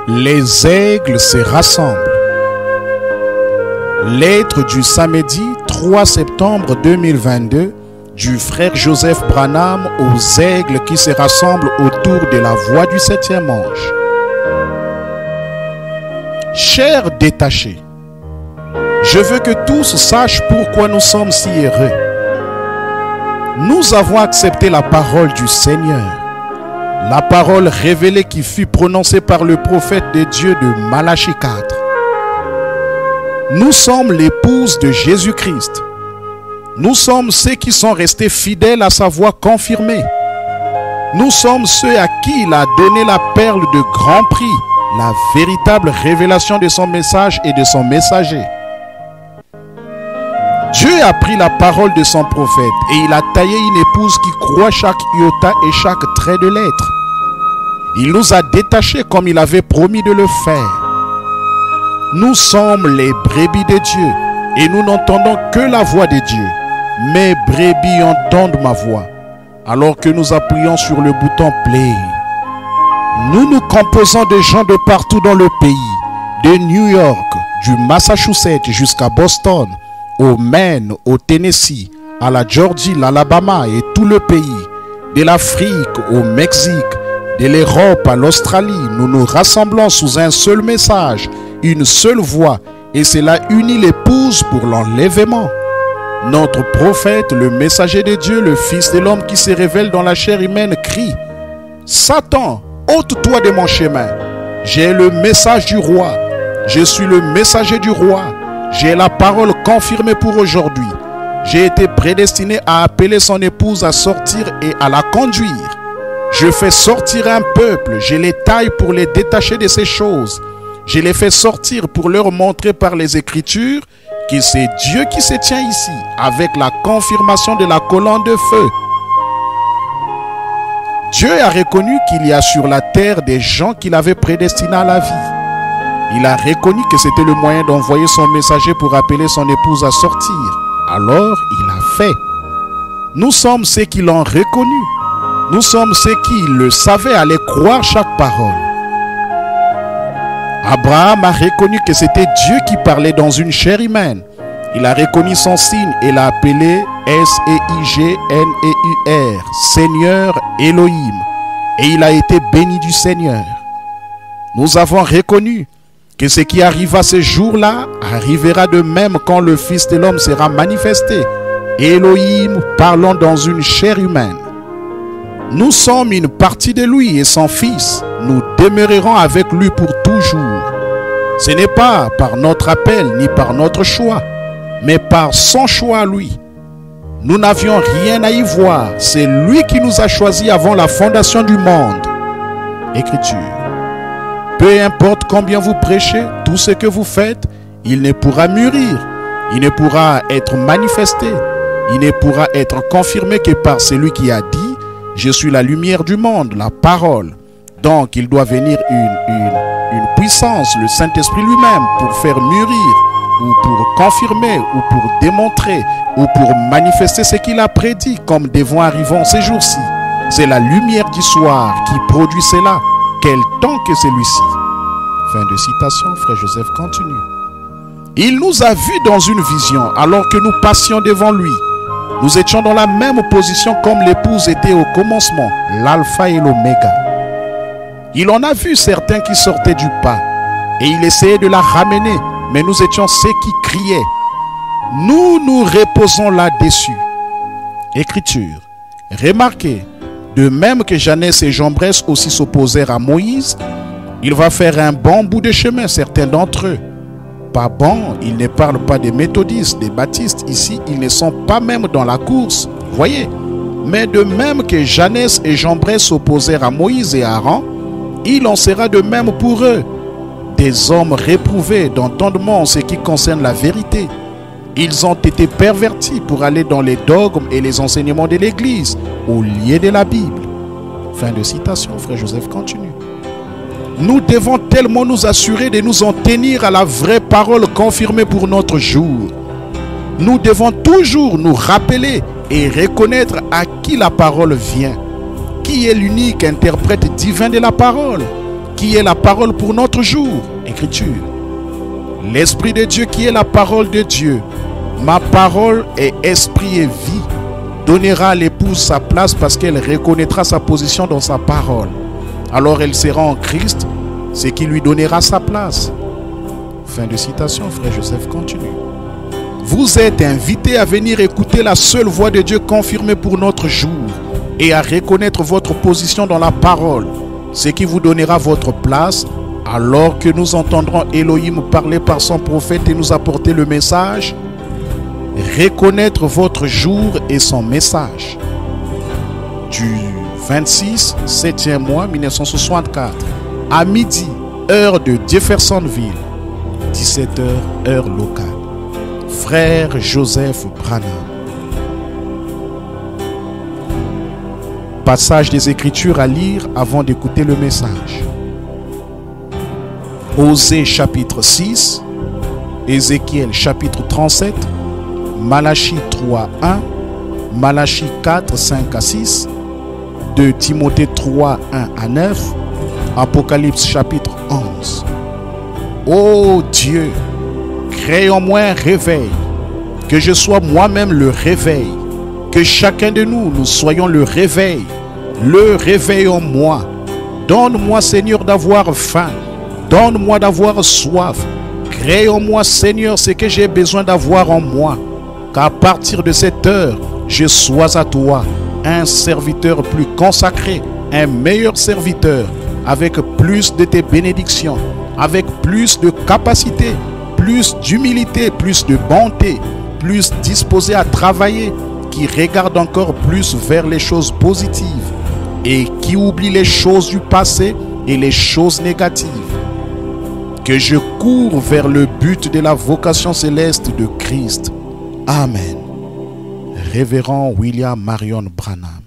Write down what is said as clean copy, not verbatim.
Les aigles se rassemblent. Lettre du samedi 3 septembre 2022 du frère Joseph Branham aux aigles qui se rassemblent autour de la voie du 7e ange. Chers détachés, je veux que tous sachent pourquoi nous sommes si heureux. Nous avons accepté la parole du Seigneur, la parole révélée qui fut prononcée par le prophète de Dieu de Malachie 4. Nous sommes l'épouse de Jésus-Christ. Nous sommes ceux qui sont restés fidèles à sa voix confirmée. Nous sommes ceux à qui il a donné la perle de grand prix, la véritable révélation de son message et de son messager. Dieu a pris la parole de son prophète et il a taillé une épouse qui croit chaque iota et chaque trait de l'être. Il nous a détachés comme il avait promis de le faire. Nous sommes les brebis de Dieu et nous n'entendons que la voix de Dieu. Mes brebis entendent ma voix alors que nous appuyons sur le bouton play. Nous nous composons de gens de partout dans le pays, de New York, du Massachusetts jusqu'à Boston, au Maine, au Tennessee, à la Georgie, l'Alabama et tout le pays, de l'Afrique au Mexique, de l'Europe à l'Australie. Nous nous rassemblons sous un seul message, une seule voix, et cela unit l'épouse pour l'enlèvement. Notre prophète, le messager de Dieu, le Fils de l'homme qui se révèle dans la chair humaine, crie: Satan, ôte-toi de mon chemin. J'ai le message du roi. Je suis le messager du roi. J'ai la parole confirmée pour aujourd'hui. J'ai été prédestiné à appeler son épouse à sortir et à la conduire. Je fais sortir un peuple. Je les taille pour les détacher de ces choses. Je les fais sortir pour leur montrer par les Écritures que c'est Dieu qui se tient ici avec la confirmation de la colonne de feu. Dieu a reconnu qu'il y a sur la terre des gens qu'il avait prédestinés à la vie. Il a reconnu que c'était le moyen d'envoyer son messager pour appeler son épouse à sortir. Alors, il a fait. Nous sommes ceux qui l'ont reconnu. Nous sommes ceux qui le savaient allaient croire chaque parole. Abraham a reconnu que c'était Dieu qui parlait dans une chair humaine. Il a reconnu son signe et l'a appelé S-E-I-G-N-E-U-R, Seigneur Elohim. Et il a été béni du Seigneur. Nous avons reconnu que ce qui arriva ce jour-là arrivera de même quand le Fils de l'homme sera manifesté. Elohim parlant dans une chair humaine. Nous sommes une partie de lui et son Fils. Nous demeurerons avec lui pour toujours. Ce n'est pas par notre appel ni par notre choix, mais par son choix à lui. Nous n'avions rien à y voir. C'est lui qui nous a choisis avant la fondation du monde. Écriture. Peu importe combien vous prêchez, tout ce que vous faites, il ne pourra mûrir. Il ne pourra être manifesté. Il ne pourra être confirmé que par celui qui a dit: je suis la lumière du monde, la parole. Donc il doit venir une puissance, le Saint-Esprit lui-même, pour faire mûrir, ou pour confirmer, ou pour démontrer, ou pour manifester ce qu'il a prédit comme devant arriver ces jours-ci. C'est la lumière du soir qui produit cela. Quel temps que celui-ci. Fin de citation, frère Joseph continue. Il nous a vus dans une vision alors que nous passions devant lui. Nous étions dans la même position comme l'épouse était au commencement, l'alpha et l'oméga. Il en a vu certains qui sortaient du pas et il essayait de la ramener, mais nous étions ceux qui criaient. Nous nous reposons là-dessus. Écriture. Remarquez, de même que Janès et Jambres aussi s'opposèrent à Moïse, il va faire un bon bout de chemin, certains d'entre eux. Pas bon, il ne parle pas des méthodistes, des baptistes. Ici, ils ne sont pas même dans la course. Voyez. Mais de même que Janès et Jambres s'opposèrent à Moïse et à Aaron, il en sera de même pour eux. Des hommes réprouvés d'entendement en ce qui concerne la vérité. Ils ont été pervertis pour aller dans les dogmes et les enseignements de l'Église, au lieu de la Bible. Fin de citation, frère Joseph continue. Nous devons tellement nous assurer de nous en tenir à la vraie parole confirmée pour notre jour. Nous devons toujours nous rappeler et reconnaître à qui la parole vient. Qui est l'unique interprète divin de la parole? qui est la parole pour notre jour. Écriture. L'Esprit de Dieu qui est la parole de Dieu. Ma parole est esprit et vie. Donnera à l'épouse sa place parce qu'elle reconnaîtra sa position dans sa parole. Alors elle sera en Christ, ce qui lui donnera sa place. Fin de citation, frère Joseph continue. Vous êtes invités à venir écouter la seule voix de Dieu confirmée pour notre jour et à reconnaître votre position dans la parole, ce qui vous donnera votre place alors que nous entendrons Elohim parler par son prophète et nous apporter le message. Reconnaître votre jour et son message. Du 26, 7e mois 1964, à midi, heure de Jeffersonville, 17h, heure locale. Frère Joseph Branham. Passage des Écritures à lire avant d'écouter le message. Osée chapitre 6, Ézéchiel chapitre 37, Malachie 3, 1, Malachie 4, 5 à 6, 2 Timothée 3, 1 à 9, Apocalypse chapitre 11. Ô Dieu, crée en moi un réveil, que je sois moi-même le réveil, que chacun de nous soyons le réveil en moi. Donne-moi, Seigneur, d'avoir faim, donne-moi d'avoir soif. Crée en moi, Seigneur, ce que j'ai besoin d'avoir en moi, qu'à partir de cette heure, je sois à toi, un serviteur plus consacré, un meilleur serviteur, avec plus de tes bénédictions, avec plus de capacité, plus d'humilité, plus de bonté, plus disposé à travailler, qui regarde encore plus vers les choses positives et qui oublie les choses du passé et les choses négatives. Que je cours vers le but de la vocation céleste de Christ. Amen. Révérend William Marion Branham.